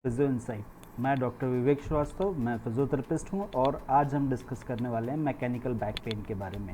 Physio insight. मैं doctor विवेक श्रीवास्तव, मैं physiotherapist हूँ और आज हम डिस्कस करने वाले हैं मैकेनिकल बैक पेन के बारे में।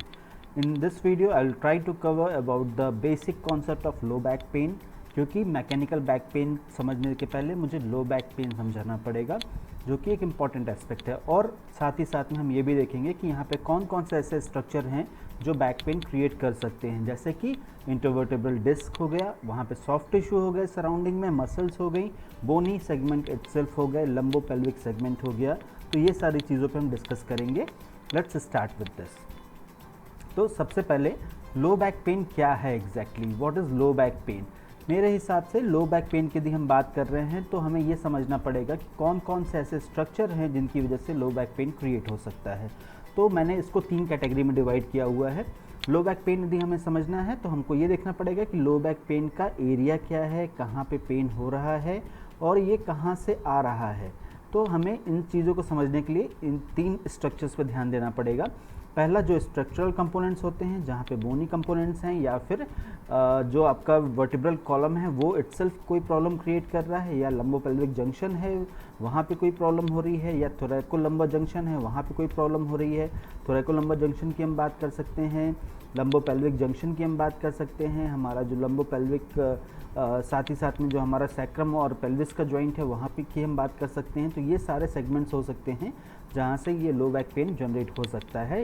In this video I will try to cover about the basic concept of low back pain, क्योंकि मैकेनिकल बैक पेन समझने के पहले मुझे लो बैक पेन समझाना पड़ेगा, जो कि एक इम्पॉर्टेंट एस्पेक्ट है। और साथ ही साथ में हम ये भी देखेंगे कि यहाँ पे कौन कौन से ऐसे स्ट्रक्चर हैं जो बैक पेन क्रिएट कर सकते हैं, जैसे कि इंटरवर्टेब्रल डिस्क हो गया, वहाँ पे सॉफ्ट टिश्यू हो गए, सराउंडिंग में मसल्स हो गई, बोनी सेगमेंट इटसेल्फ हो गए, लंबो पेल्विक सेगमेंट हो गया। तो ये सारी चीज़ों पे हम डिस्कस करेंगे। Let's start with this. तो सबसे पहले लो बैक पेन क्या है exactly, what is low back pain. मेरे हिसाब से लो बैक पेन की यदि हम बात कर रहे हैं तो हमें ये समझना पड़ेगा कि कौन कौन से ऐसे स्ट्रक्चर हैं जिनकी वजह से लो बैक पेन क्रिएट हो सकता है। तो मैंने इसको 3 कैटेगरी में डिवाइड किया हुआ है। लो बैक पेन यदि हमें समझना है तो हमको ये देखना पड़ेगा कि लो बैक पेन का एरिया क्या है, कहाँ पे पेन हो रहा है और ये कहाँ से आ रहा है। तो हमें इन चीज़ों को समझने के लिए इन 3 स्ट्रक्चर्स पर ध्यान देना पड़ेगा। पहला जो स्ट्रक्चरल कंपोनेंट्स होते हैं, जहाँ पे बोनी कंपोनेंट्स हैं, या फिर जो आपका वर्टिब्रल कॉलम है वो इटसेल्फ कोई प्रॉब्लम क्रिएट कर रहा है, या लंबोपेल्विक जंक्शन है वहाँ पे कोई प्रॉब्लम हो रही है, या थोरैकोलंबर जंक्शन है वहाँ पे कोई प्रॉब्लम हो रही है। थोरैकोलंबर जंक्शन की हम बात कर सकते हैं, लंबोपेल्विक जंक्शन की हम बात कर सकते हैं, हमारा जो लंबोपेल्विक साथ ही साथ में जो हमारा सैक्रम और पेल्विस का जॉइंट है वहाँ पे की हम बात कर सकते हैं। तो ये सारे सेगमेंट्स हो सकते हैं जहाँ से ये लो बैक पेन जनरेट हो सकता है।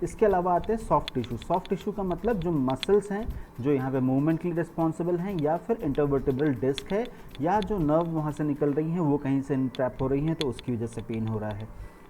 इसके अलावा आते हैं सॉफ्ट टिश्यू। सॉफ्ट टिश्यू का मतलब जो मसल्स हैं जो यहाँ पे मूवमेंट के लिए रिस्पॉन्सिबल हैं, या फिर इंटरवर्टेब्रल डिस्क है, या जो नर्व वहाँ से निकल रही हैं वो कहीं से ट्रैप हो रही हैं तो उसकी वजह से पेन हो रहा है।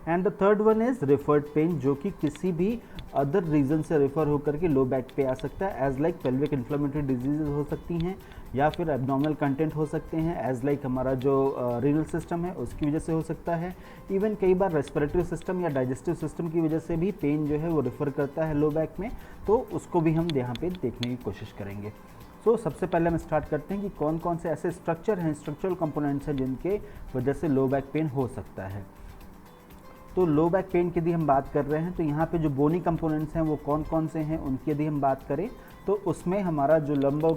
And the third one is referred pain, जो कि किसी भी अदर रीज़न से रेफर होकर के लो बैक पे आ सकता है, as like pelvic inflammatory disease हो सकती हैं, या फिर एब्नॉर्मल कंटेंट हो सकते हैं, एज लाइक हमारा जो रीनल सिस्टम है उसकी वजह से हो सकता है। इवन कई बार रेस्पिरेटरी सिस्टम या डाइजेस्टिव सिस्टम की वजह से भी पेन जो है वो रेफ़र करता है लो बैक में, तो उसको भी हम यहाँ पे देखने की कोशिश करेंगे। सबसे पहले हम स्टार्ट करते हैं कि कौन कौन से ऐसे स्ट्रक्चर हैं, स्ट्रक्चरल कंपोनेंट्स हैं जिनके वजह से लो बैक पेन हो सकता है। तो लो बैक पेन की यदि हम बात कर रहे हैं तो यहाँ पे जो बोनी कंपोनेंट्स हैं वो कौन कौन से हैं उनकी यदि हम बात करें तो उसमें हमारा जो लंबो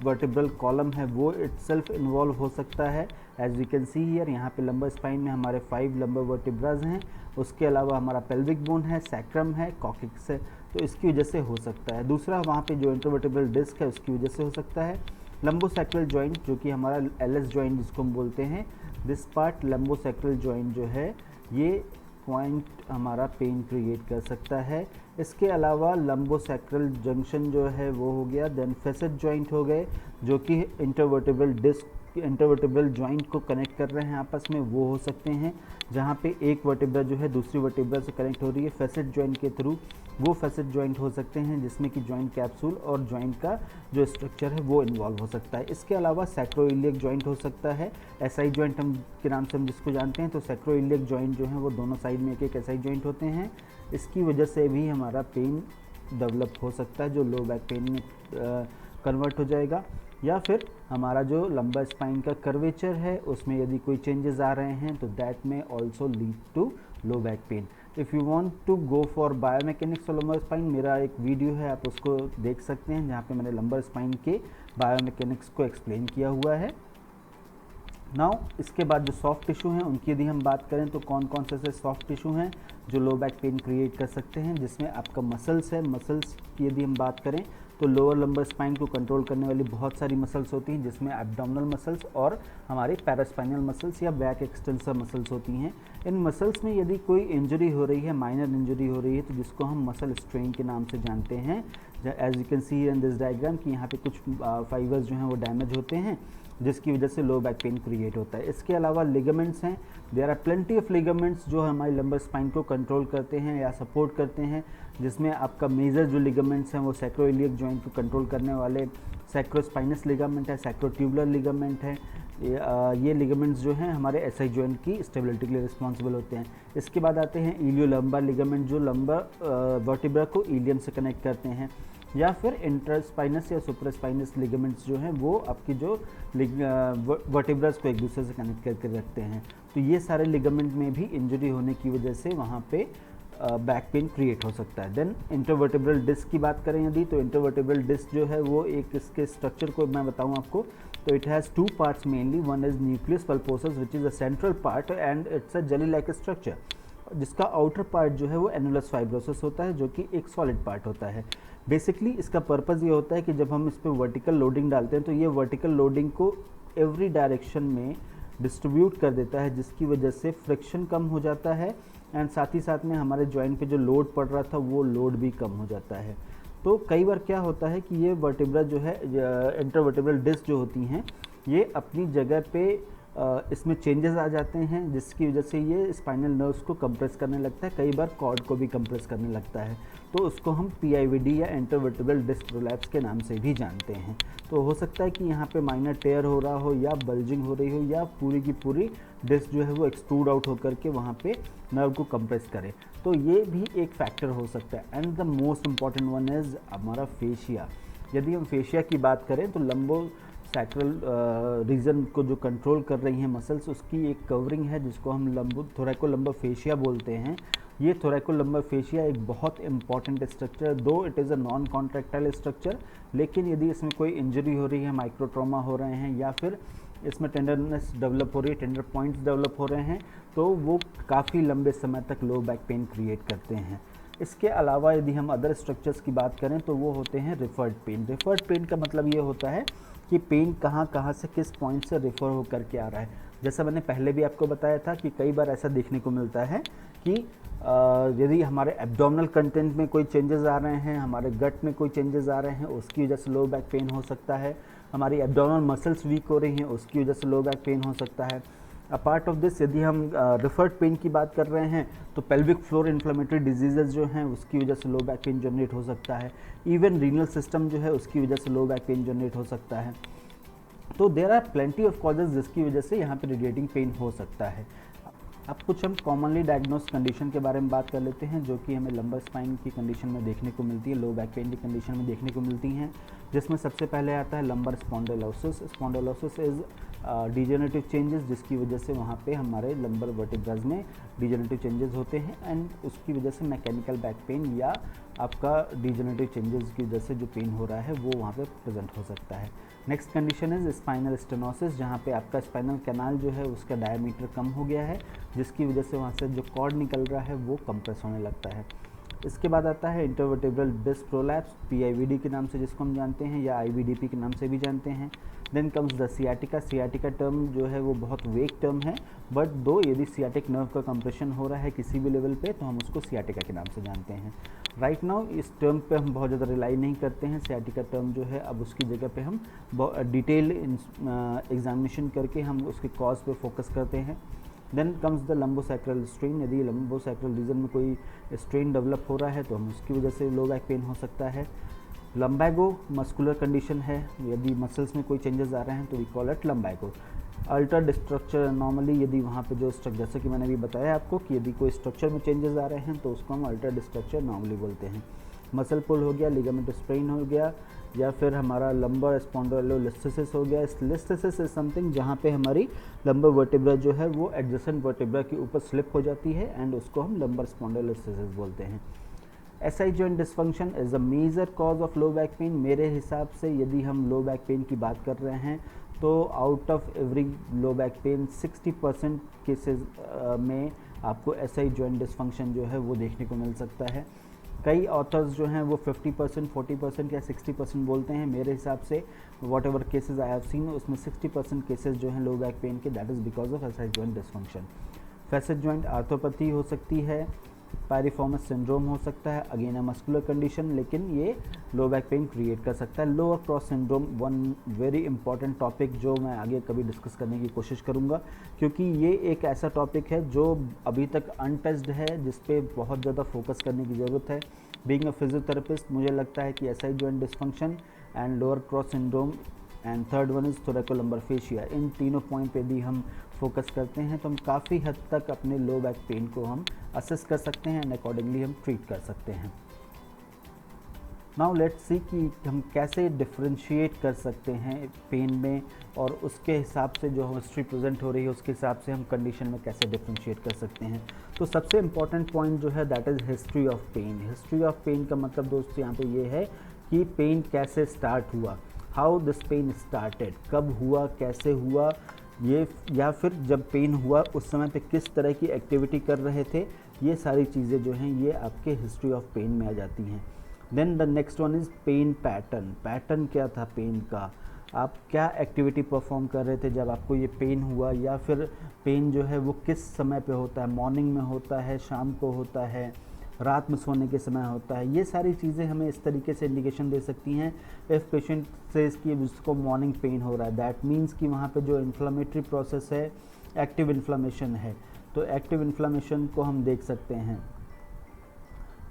वर्टिब्रल कॉलम है वो इटसेल्फ इन्वॉल्व हो सकता है। As we can see here, यहाँ पे लंबर स्पाइन में हमारे 5 लंबर वर्टिब्राज हैं। उसके अलावा हमारा पेल्विक बोन है, सैक्रम है, कॉक्सिक्स है, तो इसकी वजह से हो सकता है। दूसरा वहाँ पे जो इंटरवर्टेब्रल डिस्क है उसकी वजह से हो सकता है। लंबोसैक्रल जॉइंट, जो कि हमारा एलएस जॉइंट जिसको हम बोलते हैं, दिस पार्ट लंबोसैक्रल जॉइंट जो है ये पॉइंट हमारा पेन क्रिएट कर सकता है। इसके अलावा लंबोसैक्रल जंक्शन जो है वो हो गया। देन फेसेट जॉइंट हो गए, जो कि इंटरवर्टेब्रल डिस्क, इंटरवर्टेब्रल जॉइंट को कनेक्ट कर रहे हैं आपस में, वो हो सकते हैं जहाँ पे एक वर्टिब्रा जो है दूसरी वर्टिब्रा से कनेक्ट हो रही है फेसेट जॉइंट के थ्रू। वो फेसेट जॉइंट हो सकते हैं जिसमें कि जॉइंट कैप्सूल और जॉइंट का जो स्ट्रक्चर है वो इन्वॉल्व हो सकता है। इसके अलावा सैक्रोइलियक जॉइंट हो सकता है, एसआई जॉइंट हम के नाम से हम जिसको जानते हैं। तो सैक्रोइलियक जॉइंट जो है वो दोनों साइड में एक एक एसआई जॉइंट होते हैं, इसकी वजह से भी हमारा पेन डेवलप हो सकता है जो लो बैक पेन में कन्वर्ट हो जाएगा। या फिर हमारा जो लंबा स्पाइन का कर्वेचर है उसमें यदि कोई चेंजेस आ रहे हैं तो that may also lead to low back pain. If you want to go for biomechanics of lumbar spine, मेरा एक वीडियो है आप उसको देख सकते हैं जहाँ पे मैंने लंबर स्पाइन के बायोमैकेनिक्स को एक्सप्लेन किया हुआ है। नाउ इसके बाद जो सॉफ्ट टिश्यू हैं उनकी यदि हम बात करें तो कौन कौन से ऐसे सॉफ्ट टिश्यू हैं जो लो बैक पेन क्रिएट कर सकते हैं, जिसमें आपका मसल्स है। मसल्स की यदि हम बात करें तो लोअर लंबर स्पाइन को कंट्रोल करने वाली बहुत सारी मसल्स होती हैं, जिसमें एब्डोमिनल मसल्स और हमारे पैरास्पाइनल मसल्स या बैक एक्सटेंसर मसल्स होती हैं। इन मसल्स में यदि कोई इंजरी हो रही है, माइनर इंजरी हो रही है, तो जिसको हम मसल स्ट्रेन के नाम से जानते हैं। As you can see in this diagram कि यहाँ पे कुछ फाइबर्स जो हैं वो डैमेज होते हैं, जिसकी वजह से लो बैक पेन क्रिएट होता है। इसके अलावा लिगामेंट्स हैं, there are plenty of ligaments जो हमारी लंबर स्पाइन को कंट्रोल करते हैं या सपोर्ट करते हैं, जिसमें आपका मेजर जो लिगामेंट्स हैं वो सैक्रोइलियक जॉइंट को कंट्रोल करने वाले सैक्रोस्पाइनस लिगामेंट है, सैक्रोट्यूबुलर लिगामेंट है। ये लिगामेंट्स जो हैं हमारे एसआई जॉइंट की स्टेबिलिटी के लिए रिस्पॉन्सिबल होते हैं। इसके बाद आते हैं इलियोलंबर लिगामेंट, जो लंबर वर्टिब्रा को इलियम से कनेक्ट करते हैं। या फिर इंटरस्पाइनस या सुपरस्पाइनस लिगामेंट्स जो हैं वो आपकी जो वर्टिब्रास को एक दूसरे से कनेक्ट करके रखते हैं। तो ये सारे लिगामेंट में भी इंजरी होने की वजह से वहाँ पे बैक पेन क्रिएट हो सकता है। देन इंटरवर्टेब्रल डिस्क की बात करें यदि, तो इंटरवर्टेब्रल डिस्क जो है वो एक, इसके स्ट्रक्चर को मैं बताऊं आपको, तो it has two parts mainly, one is nucleus pulposus which is a central part and it's a jelly like structure, जिसका आउटर पार्ट जो है वो एनुलस फाइब्रोसिस होता है जो कि एक सॉलिड पार्ट होता है। बेसिकली इसका पर्पज़ ये होता है कि जब हम इस पर वर्टिकल लोडिंग डालते हैं तो ये वर्टिकल लोडिंग को एवरी डायरेक्शन में डिस्ट्रीब्यूट कर देता है, जिसकी वजह से फ्रिक्शन कम हो जाता है एंड साथ ही साथ में हमारे जॉइंट पे जो लोड पड़ रहा था वो लोड भी कम हो जाता है। तो कई बार क्या होता है कि ये वर्टिब्रा जो है इंटरवर्टिब्रल डिस्क जो होती हैं ये अपनी जगह पे इसमें चेंजेस आ जाते हैं, जिसकी वजह से ये स्पाइनल नर्व्स को कंप्रेस करने लगता है, कई बार कॉर्ड को भी कंप्रेस करने लगता है। तो उसको हम PIVD या इंटरवर्टिब्रल डिस्क प्रोलैप्स के नाम से भी जानते हैं। तो हो सकता है कि यहाँ पे माइनर टेयर हो रहा हो या बल्जिंग हो रही हो या पूरी की पूरी डिस्क जो है वो एक्सट्रूड आउट होकर के वहाँ पे नर्व को कंप्रेस करे, तो ये भी एक फैक्टर हो सकता है। And the most important one is हमारा फेशिया। यदि हम फेशिया की बात करें तो लंबो सैक्रल रीजन को जो कंट्रोल कर रही हैं मसल्स, उसकी एक कवरिंग है जिसको हम थोरैकोलंबर फेशिया बोलते हैं। ये थोरैकोलंबर फेशिया एक बहुत इंपॉर्टेंट स्ट्रक्चर, दो it is a non contractile structure, लेकिन यदि इसमें कोई इंजरी हो रही है, माइक्रो ट्रॉमा हो रहे हैं या फिर इसमें टेंडरनेस डेवलप हो रही है, टेंडर पॉइंट्स डेवलप हो रहे हैं, तो वो काफ़ी लंबे समय तक लो बैक पेन क्रिएट करते हैं। इसके अलावा यदि हम अदर स्ट्रक्चर्स की बात करें तो वो होते हैं रिफर्ड पेन। रिफर्ड पेन का मतलब ये होता है कि पेन कहाँ से किस पॉइंट से रिफ़र होकर के आ रहा है। जैसा मैंने पहले भी आपको बताया था कि कई बार ऐसा देखने को मिलता है कि यदि हमारे एब्डोमिनल कंटेंट में कोई चेंजेस आ रहे हैं, हमारे गट में कोई चेंजेस आ रहे हैं, उसकी वजह से लो बैक पेन हो सकता है। हमारी एब्डोमिनल मसल्स वीक हो रही हैं, उसकी वजह से लो बैक पेन हो सकता है। अपार्ट ऑफ दिस यदि हम रिफर्ड पेन की बात कर रहे हैं तो पेल्विक फ्लोर इन्फ्लेमेटरी डिजीजेज जो हैं उसकी वजह से लो बैक पेन जनरेट हो सकता है। इवन रीनल सिस्टम जो है उसकी वजह से लो बैक पेन जनरेट हो सकता है। तो there are plenty of causes जिसकी वजह से यहाँ पे रेडिएटिंग पेन हो सकता है। अब कुछ हम कॉमनली डायग्नोज कंडीशन के बारे में बात कर लेते हैं जो कि हमें लंबर स्पाइन की कंडीशन में देखने को मिलती है, लो बैक पेन की कंडीशन में देखने को मिलती हैं, जिसमें सबसे पहले आता है lumbar spondylosis. Spondylosis is degenerative changes जिसकी वजह से वहाँ पे हमारे लंबर वर्टिब्रास में डिजेनरेटिव चेंजेस होते हैं एंड उसकी वजह से मैकेनिकल बैक पेन या आपका डिजेनरेटिव चेंजेस की वजह से जो पेन हो रहा है वो वहाँ पे प्रेजेंट हो सकता है। Next condition is spinal stenosis, जहाँ पे आपका स्पाइनल कैनाल जो है उसका डायमीटर कम हो गया है जिसकी वजह से वहाँ से जो कॉर्ड निकल रहा है वो कंप्रेस होने लगता है। इसके बाद आता है इंटरवर्टिब्रल डिस्क प्रोलैप्स, PIVD के नाम से जिसको हम जानते हैं या IVDP के नाम से भी जानते हैं। Then comes the sciatica. Sciatica term जो है वो बहुत वेग टर्म है, बट दो यदि सियाटिक नर्व का कंप्रेशन हो रहा है किसी भी लेवल पे तो हम उसको सियाटिका के नाम से जानते हैं। राइट नाउ इस टर्म पे हम बहुत ज़्यादा रिलाई नहीं करते हैं, सियाटिका टर्म जो है अब उसकी जगह पे हम डिटेल एग्जामिनेशन करके हम उसके कॉज पे फोकस करते हैं। Then comes the lumbosacral strain. यदि लंबोसैक्रल रीजन में कोई स्ट्रेन डेवलप हो रहा है तो हम उसकी वजह से लो बैक पेन हो सकता है। लंबैगो मस्कुलर कंडीशन है, यदि मसल्स में कोई चेंजेस आ रहे हैं तो we call it lumbago. Altered structure normally यदि वहाँ पे जो स्ट्रक्चर, जैसे कि मैंने भी बताया आपको कि यदि कोई स्ट्रक्चर में चेंजेस आ रहे हैं तो उसको हम अल्टर्ड स्ट्रक्चर नॉर्मली बोलते हैं। मसल पुल हो गया, लिगामेंट स्ट्रेन हो गया, या फिर हमारा लंबर स्पॉन्डिलोलिस्थेसिस हो गया। लिस्थेसिस इज समथिंग जहाँ पे हमारी लंबर वर्टिब्रा जो है वो एडजेसेंट वर्टिब्रा के ऊपर स्लिप हो जाती है एंड उसको हम लंबर स्पॉन्डिलोलिस्थेसिस बोलते हैं। SI joint dysfunction is a major cause of low back pain. मेरे हिसाब से यदि हम लो बैक पेन की बात कर रहे हैं तो out of every low back pen 60% cases में आपको SI जॉइंट डिस्फंक्शन जो है वो देखने को मिल सकता है। कई ऑथर्स जो हैं वो 50%, 40% या 60% बोलते हैं। मेरे हिसाब से whatever cases I have seen उसमें 60% केसेज जो हैं लो बैक पेन के that is because of SI joint dysfunction. Facet joint arthropathy हो सकती है, पायरिफॉर्मस सिंड्रोम हो सकता है, अगेन अ मस्कुलर कंडीशन, लेकिन ये लो बैक पेन क्रिएट कर सकता है। Lower cross syndrome one very important topic जो मैं आगे कभी डिस्कस करने की कोशिश करूँगा, क्योंकि ये एक ऐसा टॉपिक है जो अभी तक अनटच्ड है, जिस पे बहुत ज़्यादा फोकस करने की ज़रूरत है। बीइंग अ फिजियोथेरेपिस्ट मुझे लगता है कि SI joint dysfunction and lower cross syndrome and third one is thoracolumbar fascia, इन तीनों पॉइंट पे भी हम फोकस करते हैं तो हम काफ़ी हद तक अपने लो बैक पेन को हम असेस कर सकते हैं एंड अकॉर्डिंगली हम ट्रीट कर सकते हैं। नाउ लेट्स सी कि हम कैसे डिफ्रेंशिएट कर सकते हैं पेन में, और उसके हिसाब से जो हिस्ट्री प्रेजेंट हो रही है उसके हिसाब से हम कंडीशन में कैसे डिफ्रेंशिएट कर सकते हैं। तो सबसे इम्पॉर्टेंट पॉइंट जो है that is history of pain. History of pain का मतलब दोस्तों यहाँ पे ये है कि पेन कैसे स्टार्ट हुआ। हाउ दिस पेन स्टार्टेड, कब हुआ, कैसे हुआ ये, या फिर जब पेन हुआ उस समय पे किस तरह की एक्टिविटी कर रहे थे, ये सारी चीज़ें जो हैं ये आपके हिस्ट्री ऑफ पेन में आ जाती हैं। Then the next one is pain pattern. Pattern क्या था पेन का, आप क्या एक्टिविटी परफॉर्म कर रहे थे जब आपको ये पेन हुआ, या फिर पेन जो है वो किस समय पे होता है, मॉर्निंग में होता है, शाम को होता है, रात में सोने के समय होता है। ये सारी चीज़ें हमें इस तरीके से इंडिकेशन दे सकती हैं। इफ़ पेशेंट सेज कि उसको मॉर्निंग पेन हो रहा है, दैट मीन्स कि वहाँ पे जो इन्फ्लामेटरी प्रोसेस है, एक्टिव इन्फ्लामेशन है, तो एक्टिव इन्फ्लामेशन को हम देख सकते हैं।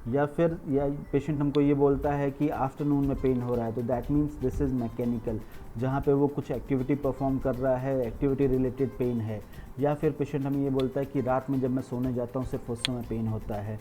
या फिर या पेशेंट हमको ये बोलता है कि आफ्टरनून में पेन हो रहा है, तो that means this is mechanical, जहाँ पे वो कुछ एक्टिविटी परफॉर्म कर रहा है, एक्टिविटी रिलेटेड पेन है। या फिर पेशेंट हमें ये बोलता है कि रात में जब मैं सोने जाता हूँ सिर्फ उस समय पेन होता है।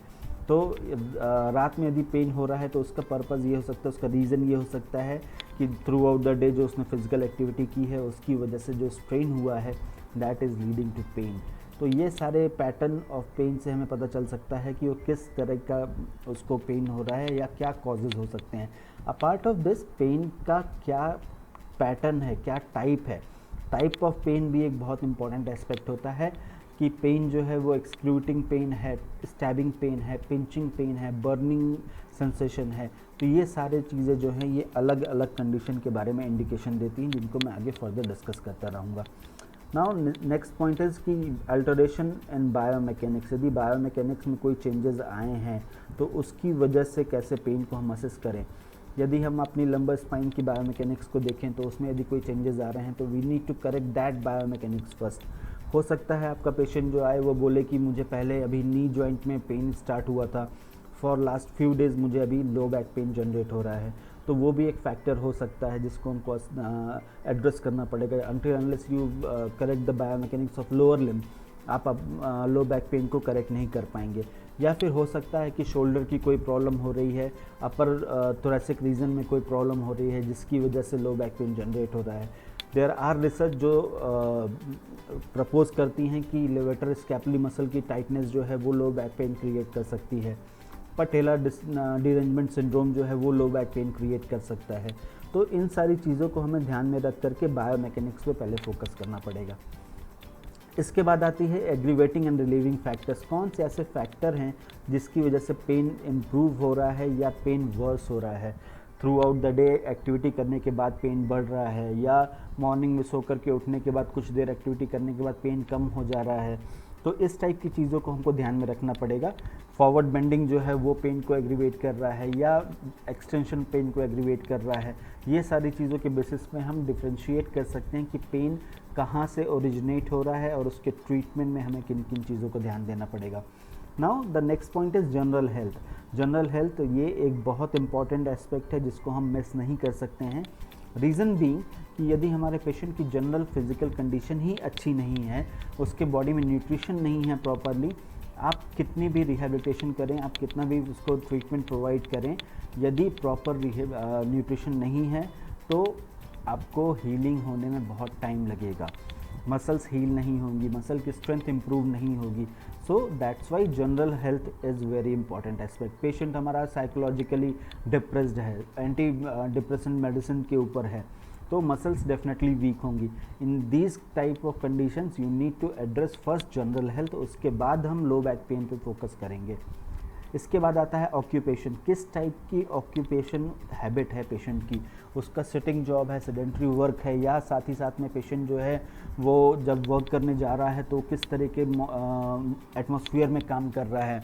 तो रात में यदि पेन हो रहा है तो उसका पर्पज़ ये हो सकता है, उसका रीज़न ये हो सकता है कि थ्रू आउट द डे जो उसने फिजिकल एक्टिविटी की है उसकी वजह से जो स्ट्रेन हुआ है that is leading to pain. तो ये सारे पैटर्न ऑफ पेन से हमें पता चल सकता है कि वो किस तरह का उसको पेन हो रहा है या क्या कॉजेज़ हो सकते हैं। अपार्ट ऑफ दिस पेन का क्या पैटर्न है, क्या टाइप है, टाइप ऑफ पेन भी एक बहुत इंपॉर्टेंट एस्पेक्ट होता है कि पेन जो है वो एक्सक्रूटिंग पेन है, स्टैबिंग पेन है, पिंचिंग पेन है, बर्निंग सेंसेशन है। तो ये सारे चीज़ें जो हैं ये अलग अलग कंडीशन के बारे में इंडिकेशन देती हैं, जिनको मैं आगे फर्दर डिस्कस करता रहूँगा। नाउ नेक्स्ट पॉइंट इज़ कि अल्टरेशन इन बायोमैकेनिक्स। यदि बायोमैकेनिक्स में कोई चेंजेस आए हैं तो उसकी वजह से कैसे पेन को हम असेस करें। यदि हम अपनी लंबर स्पाइन की बायोमैकेनिक्स को देखें तो उसमें यदि कोई चेंजेस आ रहे हैं तो we need to correct that biomechanics first. हो सकता है आपका पेशेंट जो आए वो बोले कि मुझे पहले अभी नी जॉइंट में पेन स्टार्ट हुआ था, फॉर लास्ट फ्यू डेज़ मुझे अभी लो बैक पेन जनरेट हो रहा है, तो वो भी एक फैक्टर हो सकता है जिसको हमको एड्रेस करना पड़ेगा। Until unless you correct the biomechanics of lower limb, आप लो बैक पेन को करेक्ट नहीं कर पाएंगे। या फिर हो सकता है कि शोल्डर की कोई प्रॉब्लम हो रही है, अपर थोरेसिक रीजन में कोई प्रॉब्लम हो रही है जिसकी वजह से लो बैक पेन जनरेट हो रहा है। देयर आर रिसर्च जो प्रपोज करती हैं कि लेवेटर स्कैपुलरी मसल की टाइटनेस जो है वो लो बैक पेन क्रिएट कर सकती है। पटेला डिरेंजमेंट सिंड्रोम जो है वो लो बैक पेन क्रिएट कर सकता है। तो इन सारी चीज़ों को हमें ध्यान में रख करके बायोमैकेनिक्स पे पहले फोकस करना पड़ेगा। इसके बाद आती है एग्रीवेटिंग एंड रिलीविंग फैक्टर्स। कौन से ऐसे फैक्टर हैं जिसकी वजह से पेन इम्प्रूव हो रहा है या पेन वर्स हो रहा है। Through out the day activity करने के बाद पेन बढ़ रहा है, या मॉर्निंग में सो करके उठने के बाद कुछ देर एक्टिविटी करने के बाद पेन कम हो जा रहा है। तो इस टाइप की चीज़ों को हमको ध्यान में रखना पड़ेगा। फॉरवर्ड बेंडिंग जो है वो पेन को एग्रीवेट कर रहा है या एक्सटेंशन पेन को एग्रीवेट कर रहा है। ये सारी चीज़ों के बेसिस पे हम डिफ्रेंशिएट कर सकते हैं कि पेन कहाँ से ओरिजिनेट हो रहा है और उसके ट्रीटमेंट में हमें किन किन चीज़ों को ध्यान देना पड़ेगा। Now the next point is general health. General health ये एक बहुत इंपॉर्टेंट एस्पेक्ट है जिसको हम मिस नहीं कर सकते हैं। रीज़न बीइंग कि यदि हमारे पेशेंट की जनरल फिजिकल कंडीशन ही अच्छी नहीं है, उसके बॉडी में न्यूट्रिशन नहीं है प्रॉपरली, आप कितनी भी रिहेबिलिटेशन करें, आप कितना भी उसको ट्रीटमेंट प्रोवाइड करें, यदि प्रॉपर न्यूट्रिशन नहीं है तो आपको हीलिंग होने में बहुत टाइम लगेगा। मसल्स हील नहीं होंगी, मसल की स्ट्रेंथ इंप्रूव नहीं होगी। So that's why general health is very important aspect. Patient हमारा साइकोलॉजिकली डिप्रेस्ड है, एंटी डिप्रेसेंट मेडिसिन के ऊपर है, तो मसल्स डेफिनेटली वीक होंगी। In these type of conditions you need to address first general health, उसके बाद हम लो बैक पेन पे फोकस करेंगे। इसके बाद आता है ऑक्यूपेशन। किस टाइप की ऑक्यूपेशन हैबिट है पेशेंट की, उसका सिटिंग जॉब है, सेडेंट्री वर्क है, या साथ ही साथ में पेशेंट जो है वो जब वर्क करने जा रहा है तो किस तरह के एटमॉस्फेयर में काम कर रहा है,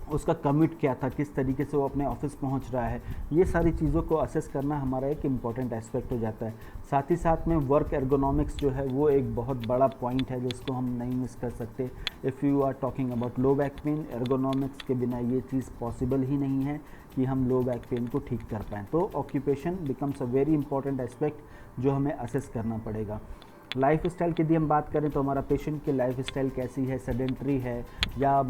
उसका कम्यूट क्या था, किस तरीके से वो अपने ऑफिस पहुंच रहा है। ये सारी चीज़ों को असेस करना हमारा एक इम्पॉर्टेंट एस्पेक्ट हो जाता है। साथ ही साथ में वर्क एर्गोनॉमिक्स जो है वो एक बहुत बड़ा पॉइंट है जिसको हम नहीं मिस कर सकते। If you are talking about low back pain, ergonomics के बिना ये चीज़ पॉसिबल ही नहीं है कि हम लो बैक पेन को ठीक कर पाएँ। तो occupation becomes a very important aspect जो हमें असेस करना पड़ेगा। लाइफ स्टाइल की यदि हम बात करें तो हमारा पेशेंट की लाइफ स्टाइल कैसी है, सेडेंट्री है या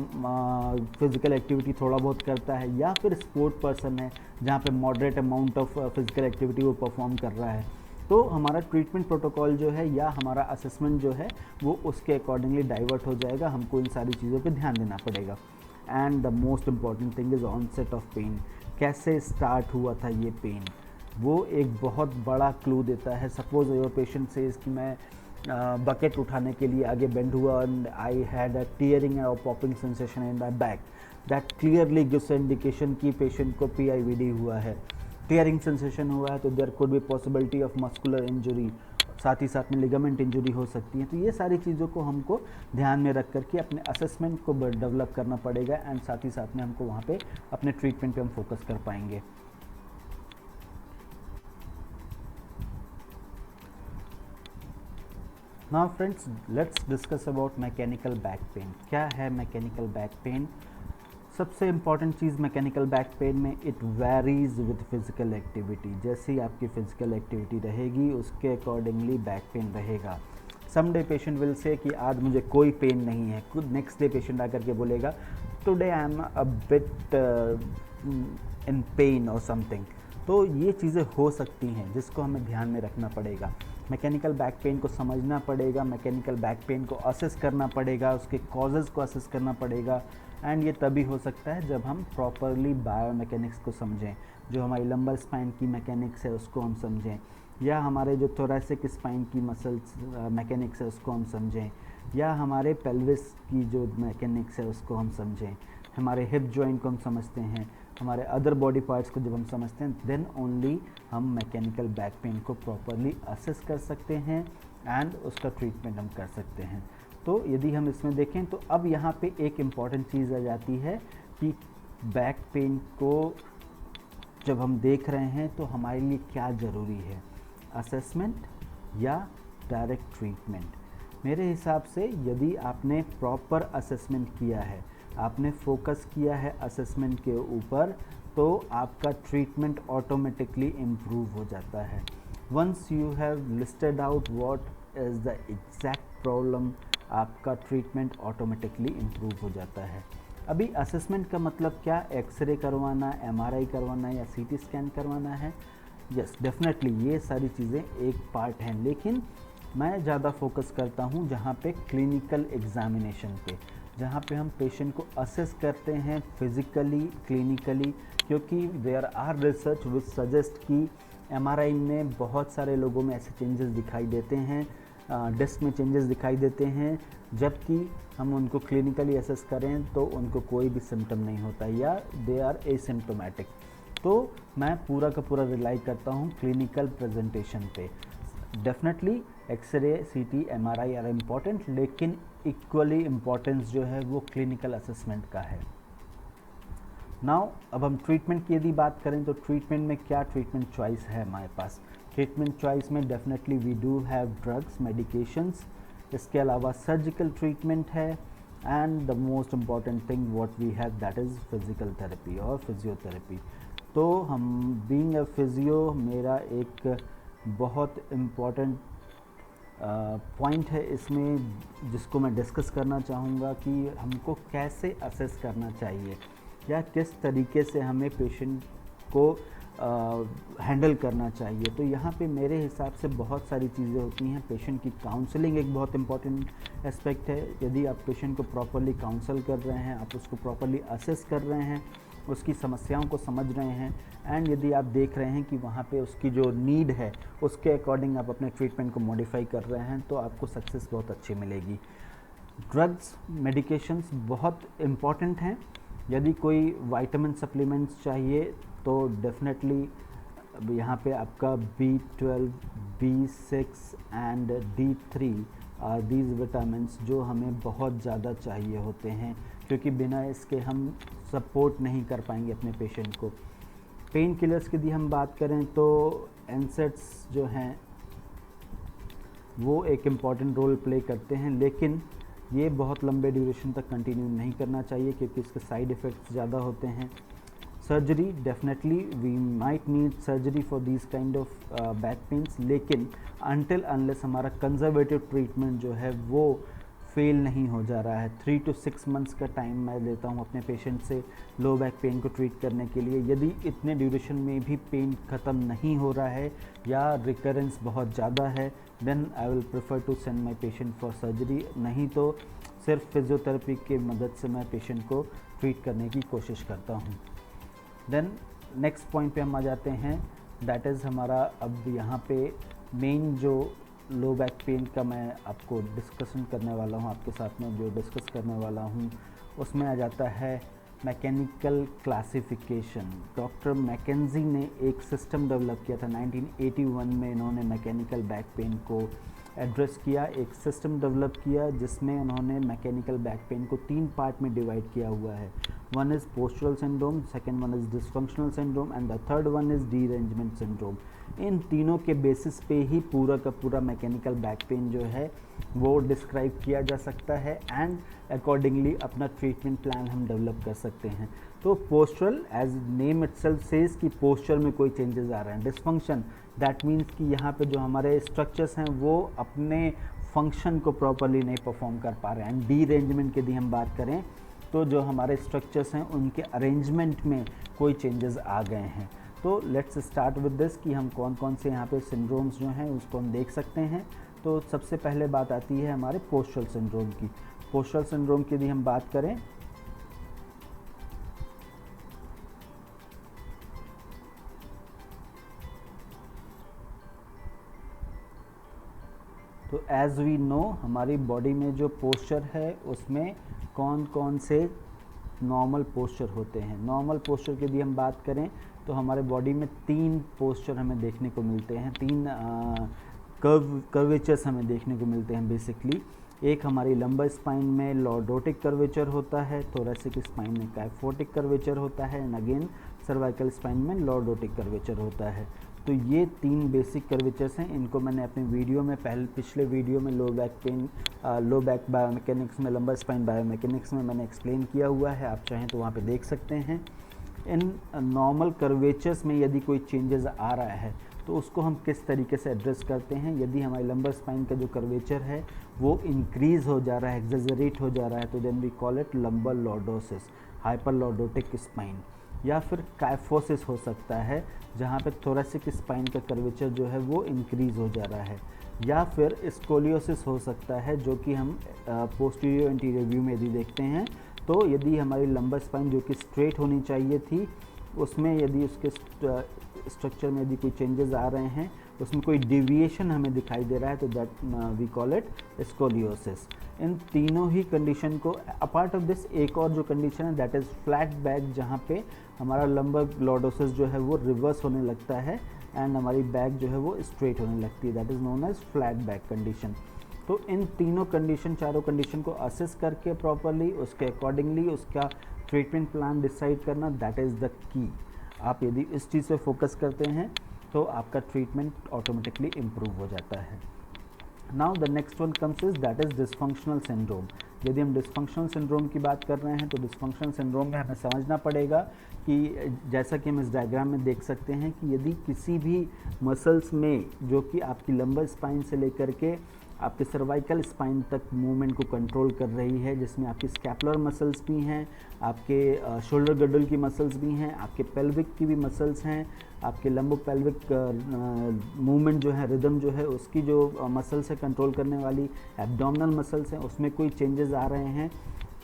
फिज़िकल एक्टिविटी थोड़ा बहुत करता है, या फिर स्पोर्ट पर्सन है जहाँ पे moderate amount of physical activity वो परफॉर्म कर रहा है। तो हमारा ट्रीटमेंट प्रोटोकॉल जो है या हमारा असेसमेंट जो है वो उसके अकॉर्डिंगली डाइवर्ट हो जाएगा। हमको इन सारी चीज़ों पे ध्यान देना पड़ेगा। And the most important thing is onset of pain. कैसे स्टार्ट हुआ था ये पेन। वो एक बहुत बड़ा क्लू देता है। सपोज योर पेशेंट सेज कि मैं बकेट उठाने के लिए आगे बेंड हुआ and I had a tearing और popping sensation in my back, that clearly gives indication कि पेशेंट को PIVD हुआ है। टीयरिंग सेंसेशन हुआ है तो there could be possibility of muscular injury, साथ ही साथ में लिगामेंट इंजरी हो सकती है। तो ये सारी चीज़ों को हमको ध्यान में रख करके अपने असेसमेंट को डेवलप करना पड़ेगा एंड साथ ही साथ में हमको वहाँ पे अपने ट्रीटमेंट पे हम फोकस कर पाएंगे। Now friends, let's discuss about mechanical back pen. क्या है मैकेनिकल बैक पेन? सबसे इम्पॉर्टेंट चीज़ मैकेनिकल बैक पेन में, it varies with physical activity. जैसी आपकी फिजिकल एक्टिविटी रहेगी उसके अकॉर्डिंगली बैक पेन रहेगा। Some day patient will say कि आज मुझे कोई पेन नहीं है, खुद नेक्स्ट डे पेशेंट आकर के बोलेगा today I am a bit in pen और समथिंग। तो ये चीज़ें हो सकती हैं जिसको हमें ध्यान में रखना पड़ेगा। मैकेनिकल बैक पेन को समझना पड़ेगा, मैकेनिकल बैक पेन को असेस करना पड़ेगा, उसके कॉजेज़ को असेस करना पड़ेगा एंड ये तभी हो सकता है जब हम प्रॉपरली बायोमैकेनिक्स को समझें, जो हमारी लंबर स्पाइन की मैकेनिक्स है उसको हम समझें, या हमारे जो थोरैसिक स्पाइन की मसल्स मैकेनिक्स है उसको हम समझें, या हमारे पेल्विस की जो मैकेनिक्स है उसको हम समझें, हमारे हिप जॉइंट को हम समझते हैं, हमारे अदर बॉडी पार्ट्स को जब हम समझते हैं देन ओनली हम मैकेनिकल बैक पेन को प्रॉपरली असेस कर सकते हैं एंड उसका ट्रीटमेंट हम कर सकते हैं। तो यदि हम इसमें देखें तो अब यहाँ पे एक इम्पॉर्टेंट चीज़ आ जाती है कि बैक पेन को जब हम देख रहे हैं तो हमारे लिए क्या ज़रूरी है, असेसमेंट या डायरेक्ट ट्रीटमेंट। मेरे हिसाब से यदि आपने प्रॉपर असेसमेंट किया है, आपने फोकस किया है असेसमेंट के ऊपर, तो आपका ट्रीटमेंट ऑटोमेटिकली इम्प्रूव हो जाता है। Once you have listed out what is the exact problem, आपका ट्रीटमेंट ऑटोमेटिकली इम्प्रूव हो जाता है। अभी असेसमेंट का मतलब क्या, एक्सरे करवाना, MRI करवाना या CT स्कैन करवाना है? यस, डेफिनेटली ये सारी चीज़ें एक पार्ट हैं, लेकिन मैं ज़्यादा फोकस करता हूँ जहाँ पे क्लिनिकल एग्जामिनेशन पे, जहाँ पे हम पेशेंट को असेस करते हैं फिज़िकली, क्लिनिकली, क्योंकि there are research which suggest कि MRI में बहुत सारे लोगों में ऐसे चेंजेस दिखाई देते हैं, डिस्क में चेंजेस दिखाई देते हैं, जबकि हम उनको क्लिनिकली असेस करें तो उनको कोई भी सिम्टम नहीं होता या दे आर एसिम्टोमेटिक। तो मैं पूरा का पूरा रिलाई करता हूँ क्लिनिकल प्रेजेंटेशन पे। Definitely x-ray, CT, MRI are important, लेकिन इक्वली इम्पॉर्टेंस जो है वो क्लिनिकल असेसमेंट का है। नाउ अब हम ट्रीटमेंट की यदि बात करें तो ट्रीटमेंट में क्या ट्रीटमेंट चॉइस है हमारे पास? ट्रीटमेंट चॉइस में definitely we do have drugs, medications, इसके अलावा सर्जिकल ट्रीटमेंट है and the most important thing what we have that is physical therapy और फिजियोथेरेपी। तो हम बीइंग अ फिजियो, मेरा एक बहुत इम्पॉर्टेंट पॉइंट है इसमें जिसको मैं डिस्कस करना चाहूँगा कि हमको कैसे असेस करना चाहिए या किस तरीके से हमें पेशेंट को हैंडल करना चाहिए। तो यहाँ पे मेरे हिसाब से बहुत सारी चीज़ें होती हैं। पेशेंट की काउंसलिंग एक बहुत इंपॉर्टेंट एस्पेक्ट है। यदि आप पेशेंट को प्रॉपरली काउंसल कर रहे हैं, आप उसको प्रॉपरली असेस कर रहे हैं, उसकी समस्याओं को समझ रहे हैं एंड यदि आप देख रहे हैं कि वहाँ पे उसकी जो नीड है उसके अकॉर्डिंग आप अपने ट्रीटमेंट को मॉडिफाई कर रहे हैं, तो आपको सक्सेस बहुत अच्छी मिलेगी। ड्रग्स, मेडिकेशंस बहुत इम्पॉर्टेंट हैं। यदि कोई विटामिन सप्लीमेंट्स चाहिए तो डेफिनेटली यहाँ पे आपका B12, B6 and D3 these vitamins जो हमें बहुत ज़्यादा चाहिए होते हैं, क्योंकि बिना इसके हम सपोर्ट नहीं कर पाएंगे अपने पेशेंट को। पेन किलर्स की यदि हम बात करें तो एनसेड्स जो हैं वो एक इम्पॉर्टेंट रोल प्ले करते हैं, लेकिन ये बहुत लंबे ड्यूरेशन तक कंटिन्यू नहीं करना चाहिए क्योंकि इसके साइड इफ़ेक्ट्स ज़्यादा होते हैं। Surgery, definitely we might need surgery for these kind of back pains, लेकिन अनटिल अनलेस हमारा कंजर्वेटिव ट्रीटमेंट जो है वो फेल नहीं हो जा रहा है। 3 to 6 मंथ्स का टाइम मैं लेता हूँ अपने पेशेंट से लो बैक पेन को ट्रीट करने के लिए। यदि इतने ड्यूरेशन में भी पेन ख़त्म नहीं हो रहा है या रिकरेंस बहुत ज़्यादा है, then I will prefer to send my patient for surgery. नहीं तो सिर्फ फिजियोथेरेपी की मदद से मैं पेशेंट को ट्रीट करने की कोशिश करता हूँ। देन नेक्स्ट पॉइंट पे हम आ जाते हैं दैट इज़ हमारा अब यहाँ पे मेन जो लो बैक पेन का मैं आपको डिस्कशन करने वाला हूँ, आपके साथ में जो डिस्कस करने वाला हूँ उसमें आ जाता है मैकेनिकल क्लासिफिकेशन। डॉक्टर मैकेंजी ने एक सिस्टम डेवलप किया था 1981 में, इन्होंने मैकेनिकल बैक पेन को एड्रेस किया, एक सिस्टम डेवलप किया जिसमें उन्होंने मैकेनिकल बैक पेन को 3 पार्ट में डिवाइड किया हुआ है। One is postural syndrome, second one is dysfunctional syndrome and the third one is derangement syndrome. इन तीनों के बेसिस पे ही पूरा का पूरा मैकेनिकल बैक पेन जो है वो डिस्क्राइब किया जा सकता है एंड अकॉर्डिंगली अपना ट्रीटमेंट प्लान हम डेवलप कर सकते हैं। तो postural, as name itself says कि पोस्चर में कोई चेंजेस आ रहे हैं। डिस्फंक्शन, दैट मीन्स कि यहाँ पे जो हमारे स्ट्रक्चर्स हैं वो अपने फंक्शन को प्रॉपरली नहीं परफॉर्म कर पा रहे हैं। एंड डीरेंजमेंट की यदि हम बात करें तो जो हमारे स्ट्रक्चर्स हैं उनके अरेंजमेंट में कोई चेंजेस आ गए हैं। तो लेट्स स्टार्ट विद दिस कि हम कौन कौन से यहाँ पे सिंड्रोम्स जो हैं उसको हम देख सकते हैं। तो सबसे पहले बात आती है हमारे पोस्चरल सिंड्रोम की। पोस्चरल सिंड्रोम की यदि हम बात करें तो एज़ वी नो हमारी बॉडी में जो पोस्चर है उसमें कौन कौन से नॉर्मल पोस्चर होते हैं। नॉर्मल पोस्चर की यदि हम बात करें तो हमारे बॉडी में 3 पोस्चर हमें देखने को मिलते हैं, 3 कर्वेचर्स हमें देखने को मिलते हैं बेसिकली। एक हमारी लंबर स्पाइन में लॉर्डोटिक कर्वेचर होता है, थोरैसिक स्पाइन में काइफोटिक कर्वेचर होता है एंड अगेन सर्वाइकल स्पाइन में लॉर्डोटिक कर्वेचर होता है। तो ये 3 बेसिक कर्वेचर्स हैं। इनको मैंने अपने वीडियो में पिछले वीडियो में लो बैक बायोमैकेनिक्स में, लंबर स्पाइन बायोमैकेनिक्स में मैंने एक्सप्लेन किया हुआ है, आप चाहें तो वहाँ पे देख सकते हैं। इन नॉर्मल कर्वेचर्स में यदि कोई चेंजेस आ रहा है तो उसको हम किस तरीके से एड्रेस करते हैं। यदि हमारी लंबर स्पाइन का जो कर्वेचर है वो इंक्रीज़ हो जा रहा है, एक्सेजरेट हो जा रहा है, तो then we call it lumbar lordosis, hyper lordotic spine. या फिर काइफोसिस हो सकता है जहाँ पे थोरैसिक स्पाइन का कर्वेचर जो है वो इंक्रीज़ हो जा रहा है। या फिर स्कोलियोसिस हो सकता है जो कि हम पोस्टीरियर एंटीरियर व्यू में यदि देखते हैं तो यदि हमारी लंबर स्पाइन जो कि स्ट्रेट होनी चाहिए थी उसमें यदि उसके स्ट्रक्चर में यदि कोई चेंजेस आ रहे हैं, उसमें कोई डिविएशन हमें दिखाई दे रहा है, तो that we call it scoliosis. इन तीनों ही कंडीशन को अपार्ट ऑफ दिस एक और जो कंडीशन है दैट इज़ फ्लैट बैक, जहाँ पे हमारा लंबर लॉर्डोसिस जो है वो रिवर्स होने लगता है एंड हमारी बैक जो है वो स्ट्रेट होने लगती है, that is known as flat back condition. तो इन तीनों कंडीशन, चारों कंडीशन को असेस करके प्रॉपरली उसके अकॉर्डिंगली उसका ट्रीटमेंट प्लान डिसाइड करना, दैट इज़ द की। आप यदि इस चीज़ पे फोकस करते हैं तो आपका ट्रीटमेंट ऑटोमेटिकली इम्प्रूव हो जाता है। Now the next one comes is that is dysfunctional syndrome. यदि हम डिस्फंक्शनल सिंड्रोम की बात कर रहे हैं तो डिस्फंक्शनल सिंड्रोम में हमें समझना पड़ेगा कि जैसा कि हम इस डायग्राम में देख सकते हैं कि यदि किसी भी मसल्स में जो कि आपकी लंबर स्पाइन से लेकर के आपके सर्वाइकल स्पाइन तक मूवमेंट को कंट्रोल कर रही है, जिसमें आपकी स्कैपुलर मसल्स भी हैं, आपके शोल्डर गडल की मसल्स भी हैं, आपके पेल्विक की भी मसल्स हैं, आपके लंबो पेल्विक मूवमेंट जो है, रिदम जो है उसकी जो मसल्स है कंट्रोल करने वाली, एब्डोमिनल मसल्स हैं, उसमें कोई चेंजेस आ रहे हैं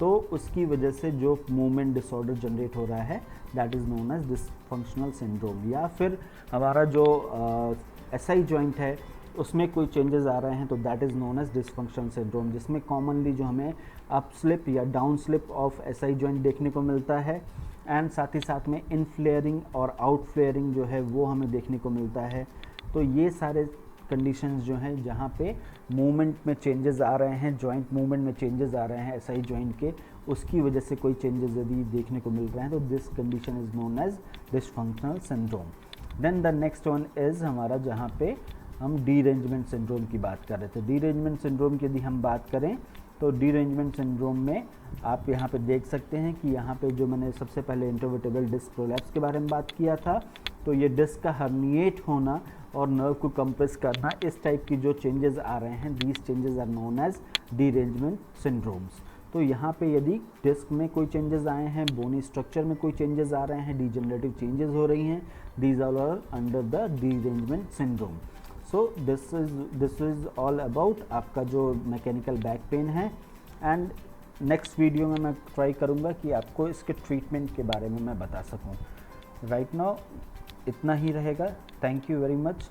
तो उसकी वजह से जो मूवमेंट डिसऑर्डर जनरेट हो रहा है that is known as dysfunctional syndrome. या फिर हमारा जो एसआई जॉइंट है उसमें कोई चेंजेस आ रहे हैं तो that is known as dysfunctional syndrome, जिसमें कॉमनली जो हमें अप स्लिप या down slip of SI joint देखने को मिलता है एंड साथ ही साथ में इन फ्लेयरिंग और आउट फ्लेयरिंग जो है वो हमें देखने को मिलता है। तो ये सारे कंडीशंस जो हैं जहाँ पे मूवमेंट में चेंजेस आ रहे हैं, जॉइंट मूवमेंट में चेंजेस आ रहे हैं एसआई जॉइंट के, उसकी वजह से कोई चेंजेस यदि देखने को मिल रहे हैं तो this condition is known as dysfunctional syndrome. Then the next one is हमारा जहाँ पे हम डीरेंजमेंट सिंड्रोम की बात कर रहे थे। डीरेंजमेंट सिंड्रोम की यदि हम बात करें तो डीरेंजमेंट सिंड्रोम में आप यहाँ पे देख सकते हैं कि यहाँ पे जो मैंने सबसे पहले इंटरवर्टेबल डिस्क प्रोलैप्स के बारे में बात किया था, तो ये डिस्क का हर्निएट होना और नर्व को कंप्रेस करना, इस टाइप की जो चेंजेस आ रहे हैं, these changes are known as derangement syndromes. तो यहाँ पे यदि डिस्क में कोई चेंजेस आए हैं, बोनी स्ट्रक्चर में कोई चेंजेस आ रहे हैं, डीजनरेटिव चेंजेस हो रही हैं, these are under the derangement syndrome. So this is all about आपका जो मैकेनिकल बैक पेन है। एंड नेक्स्ट वीडियो में मैं ट्राई करूँगा कि आपको इसके ट्रीटमेंट के बारे में मैं बता सकूँ। राइट नाउ इतना ही रहेगा। Thank you very much.